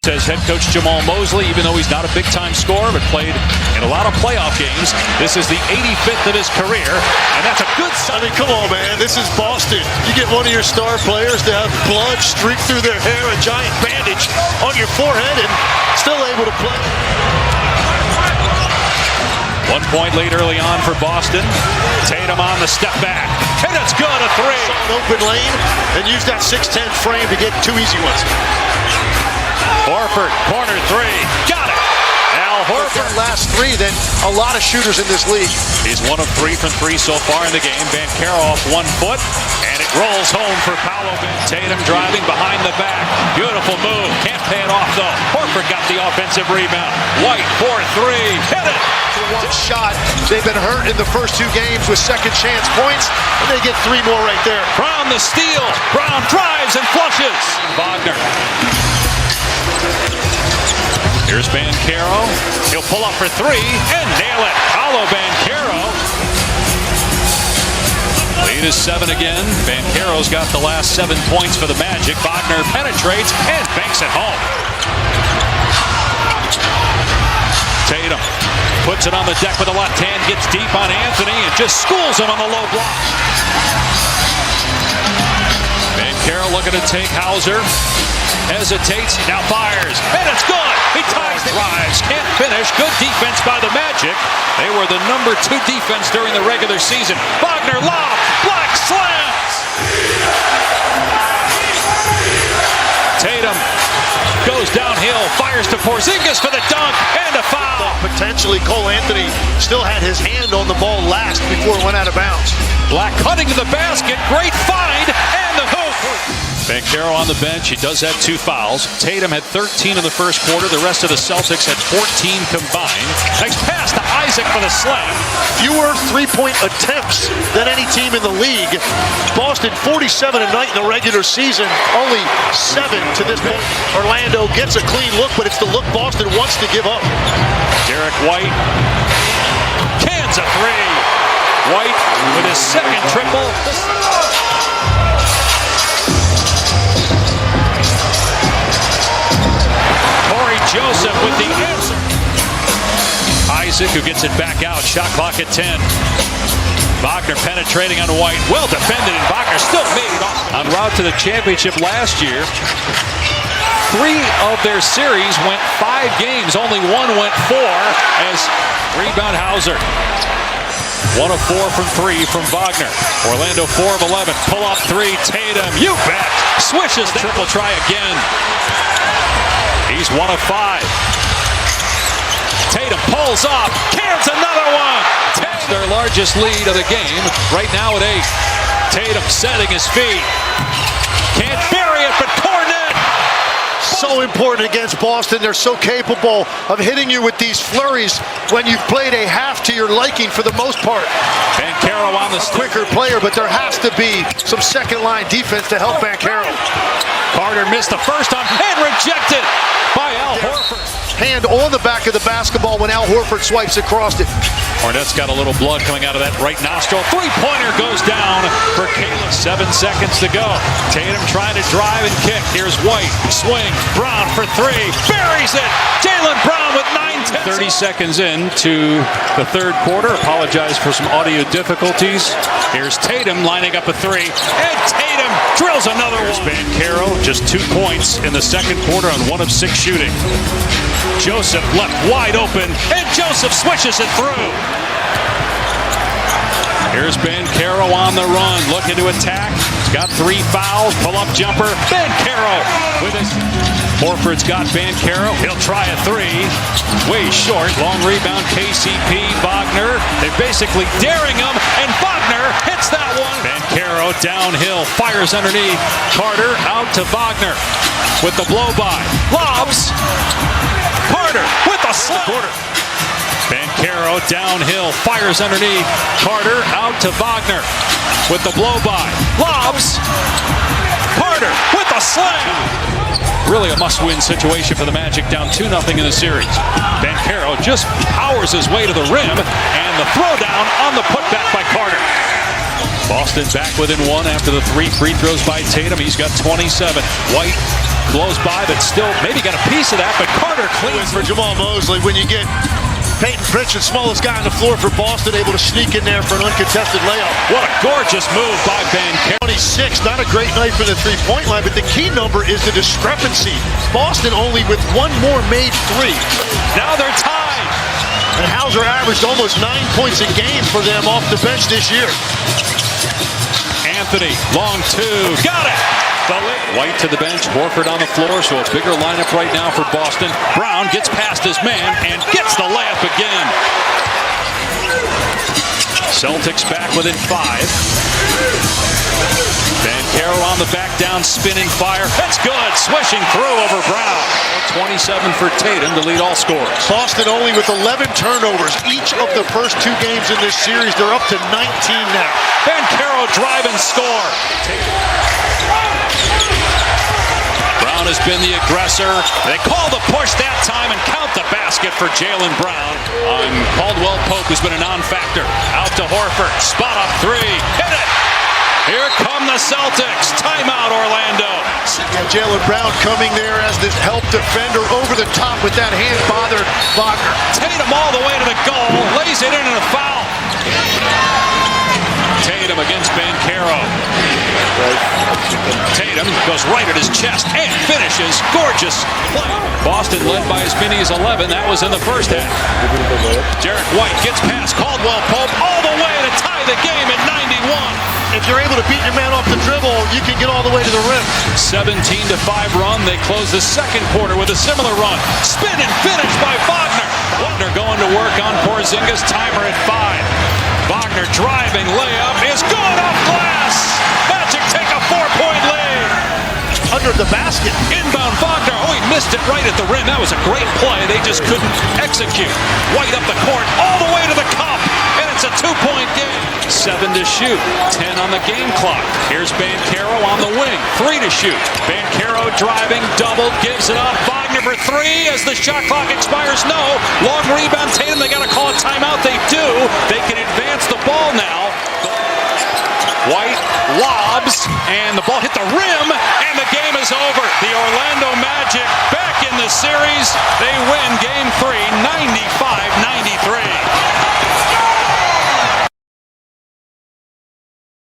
says head coach Jamal Mosley, even though he's not a big-time scorer, but played in a lot of playoff games. This is the 85th of his career, and that's a good sign. I mean, come on, man. This is Boston. You get one of your star players to have blood streak through their hair, a giant bandage on your forehead, and still able to play. 1 point lead early on for Boston. Tatum on the step back. And it's good, a three. An open lane and use that 6'10" frame to get two easy ones. Horford, corner three. Got it. Al Horford. Last three than a lot of shooters in this league. He's 1 of 3 from 3 so far in the game. Banchero off 1 foot. And it rolls home for Paolo. Tatum driving behind the back. Beautiful move. Can't pay it off though. Horford got the offensive rebound. White 4-3. Hit it. One shot. They've been hurt in the first 2 games with second chance points, and they get 3 more right there. Brown the steal. Brown drives and flushes. Wagner. Here's Banchero. He'll pull up for 3 and nail it. Paolo Banchero. Lead is 7 again. Banchero's got the last 7 points for the Magic. Wagner penetrates and banks it home. Tatum puts it on the deck with the left hand, gets deep on Anthony and just schools him on the low block. Banchero looking to take Hauser. Hesitates, now fires, and it's good! He ties the drives, can't finish. Good defense by the Magic. They were the number 2 defense during the regular season. Wagner lob, Black slams! Tatum goes downhill, fires to Porzingis for the dunk, and a foul. Potentially Cole Anthony still had his hand on the ball last before it went out of bounds. Black cutting to the basket, great find, and the hoop. Banchero on the bench. He does have 2 fouls. Tatum had 13 in the first quarter. The rest of the Celtics had 14 combined. Nice pass to Isaac for the slam. Fewer 3-point attempts than any team in the league. Boston 47 a night in the regular season. Only 7 to this point. Orlando gets a clean look, but it's the look Boston wants to give up. Derek White cans a 3. White with his second triple. Joseph with the answer. Isaac who gets it back out. Shot clock at 10. Wagner penetrating on White. Well defended, and Wagner still made off. En route to the championship last year, 3 of their series went 5 games. Only 1 went 4 as rebound Hauser. 1 of 4 from 3 from Wagner. Orlando 4 of 11. Pull up 3. Tatum. You bet. Swishes the triple try again. He's 1 of 5. Tatum pulls up, cans another one. Tatum, their largest lead of the game, right now at 8. Tatum setting his feet. Can't bury it, but Cornet. So important against Boston. They're so capable of hitting you with these flurries when you've played a half to your liking for the most part. Banchero on the quicker player, but there has to be some second-line defense to help Banchero. Carter missed the first time and rejected by Al Horford. Hand on the back of the basketball when Al Horford swipes across it. Hornet's got a little blood coming out of that right nostril. 3-pointer goes down for Caleb. 7 seconds to go. Tatum trying to drive and kick. Here's White. Swing. Brown for 3. Buries it. Jaylen Brown with 9-10. 30 seconds into the third quarter. Apologize for some audio difficulties. Here's Tatum lining up a 3. And Tatum drills another one. Banchero, just 2 points in the second quarter on 1 of 6 shooting. Joseph left wide open, and Joseph swishes it through. Here's Banchero on the run, looking to attack. He's got 3 fouls, pull-up jumper. Banchero with his... Horford's got Banchero. He'll try a 3. Way short. Long rebound, KCP, Wagner. They're basically daring him, and Wagner hits that one. Banchero downhill, fires underneath. Carter out to Wagner with the blow-by. Lobs. Carter with a slam. Banchero downhill, fires underneath. Carter out to Wagner with the blow-by. Lobs. Carter with a slam. Really a must-win situation for the Magic, down 2-0 in the series. Banchero just powers his way to the rim, and the throwdown on the putback by Carter. Boston Boston back within one after the 3 free throws by Tatum. He's got 27. White close by, but still maybe got a piece of that, but Carter cleans for Jamal Mosley. When you get Peyton Pritchard, smallest guy on the floor for Boston, able to sneak in there for an uncontested layup. What a gorgeous move by Banchero. 26, not a great night for the three-point line, but the key number is the discrepancy. Boston only with one more made three. Now they're tied. And Hauser averaged almost 9 points a game for them off the bench this year. Anthony, long two, got it! White to the bench, Horford on the floor, so a bigger lineup right now for Boston. Brown gets past his man and gets the layup again. Celtics back within 5. Banchero on the back down, spinning fire. That's good, swishing through over Brown. 27 for Tatum to lead all scorers. Boston only with 11 turnovers each of the first 2 games in this series. They're up to 19 now. Banchero drive and score. Brown has been the aggressor. They call the push that time and count the basket for Jaylen Brown on Caldwell Pope, who's been a non-factor. Out to Horford, spot up 3, hit it! Here come the Celtics. Timeout, Orlando. Jaylen Brown coming there as this help defender over the top with that hand bothered Wagner. Tatum all the way to the goal, lays it in and a foul. Tatum against Banchero. Tatum goes right at his chest and finishes. Gorgeous play. Boston led by as many as 11. That was in the first half. Derek White gets past Caldwell Pope all the way to tie the game at 91. If you're able to beat your man off the dribble, you can get all the way to the rim. 17-5 run. They close the second quarter with a similar run. Spin and finish by Wagner. Wagner going to work on Porzingis. Timer at 5. Wagner driving layup is good off glass. Magic take a 4-point lead. Under the basket. Inbound Wagner. Oh, he missed it right at the rim. That was a great play. They just couldn't execute. White up the court all the way to the cup. And it's a 2-point game. 7 to shoot. 10 on the game clock. Here's Banchero on the wing. 3 to shoot. Banchero driving, double, gives it up. Wagner for 3 as the shot clock expires. No. Long rebound. Tatum, they got to call a timeout. They do. They can advance the ball now. White lobs, and the ball hit the rim, and the game is over. The Orlando Magic back in the series. They win Game 3, 90.